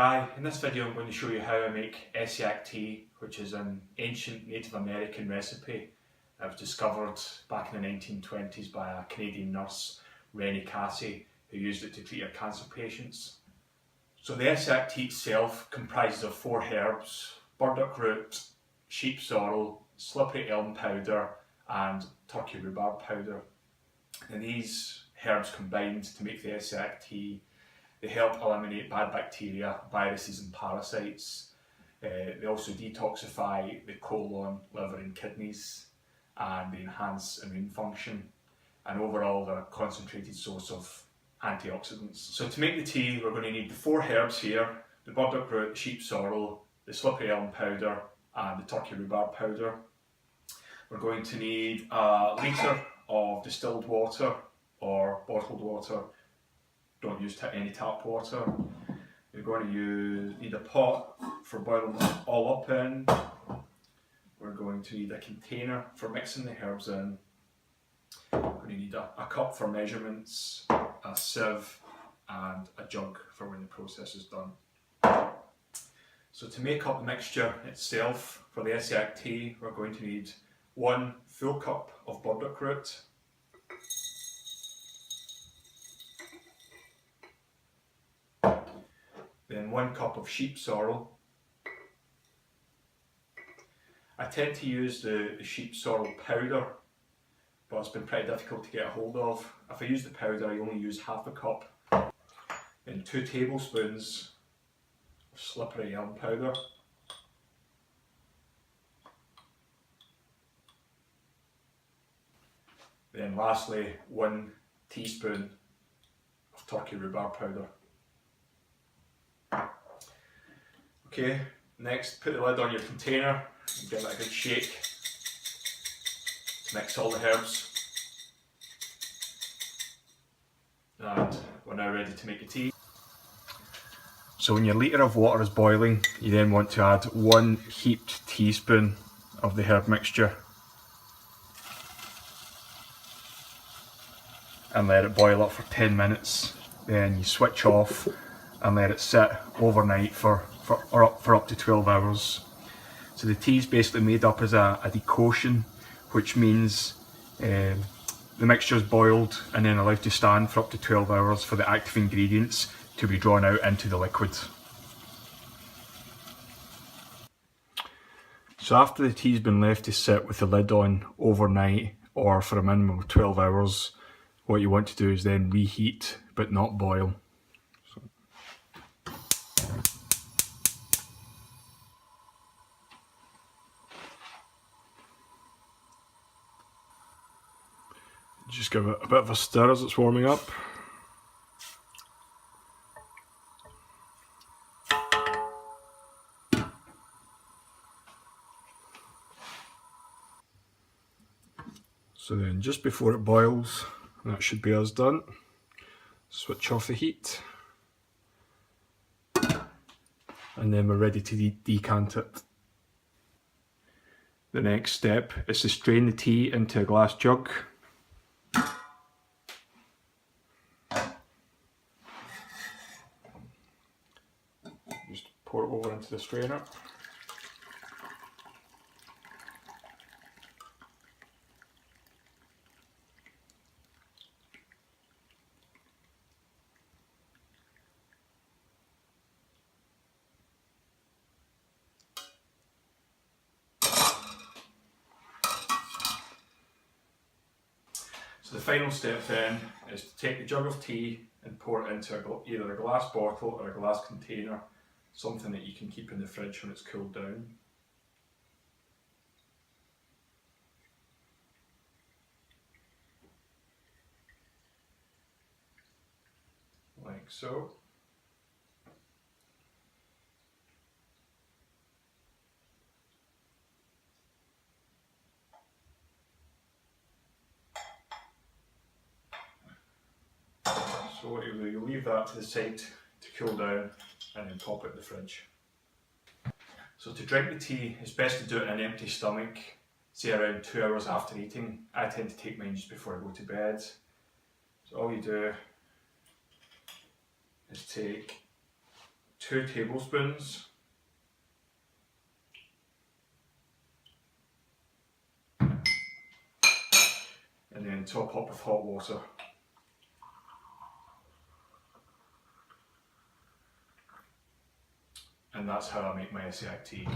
Hi, in this video I'm going to show you how I make Essiac tea, which is an ancient Native American recipe that was discovered back in the 1920s by a Canadian nurse, Make Essiac, who used it to treat her cancer patients. So the Essiac tea itself comprises of 4 herbs: burdock root, sheep sorrel, slippery elm powder and turkey rhubarb powder. And these herbs combined to make the Essiac tea, they help eliminate bad bacteria, viruses and parasites. They also detoxify the colon, liver and kidneys, and they enhance immune function. And overall they're a concentrated source of antioxidants. So to make the tea we're going to need the 4 herbs here: the burdock root, the sheep sorrel, the slippery elm powder and the turkey rhubarb powder. We're going to need a litre of distilled water or bottled water. Don't use any tap water. You're going to need a pot for boiling it all up in. We're going to need a container for mixing the herbs in. We're going to need a cup for measurements, a sieve and a jug for when the process is done. So to make up the mixture itself for the Essiac tea, we're going to need 1 full cup of burdock root, then 1 cup of sheep sorrel. I tend to use the sheep sorrel powder, but it's been pretty difficult to get a hold of. If I use the powder, I only use half a cup. Then 2 tablespoons of slippery elm powder. Then lastly, 1 teaspoon of turkey rhubarb powder. Okay, next put the lid on your container and give it a good shake to mix all the herbs. And we're now ready to make the tea. So when your litre of water is boiling, you then want to add 1 heaped teaspoon of the herb mixture and let it boil up for 10 minutes. Then you switch off and let it sit overnight for up to 12 hours. So the tea is basically made up as a decoction, which means the mixture is boiled and then allowed to stand for up to 12 hours for the active ingredients to be drawn out into the liquid. So after the tea's been left to sit with the lid on overnight or for a minimum of 12 hours, what you want to do is then reheat but not boil. Just give it a bit of a stir as it's warming up. So then just before it boils, that should be us done. Switch off the heat. And then we're ready to decant it. The next step is to strain the tea into a glass jug. Just pour it over into the strainer. So the final step then is to take the jug of tea and pour it into either a glass bottle or a glass container, something that you can keep in the fridge when it's cooled down. Like so. So what you do, you leave that to the side to cool down and then pop it in the fridge. So to drink the tea, it's best to do it in an empty stomach, say around 2 hours after eating. I tend to take mine just before I go to bed. So all you do is take 2 tablespoons. And then top up with hot water. And that's how I make my Essiac tea.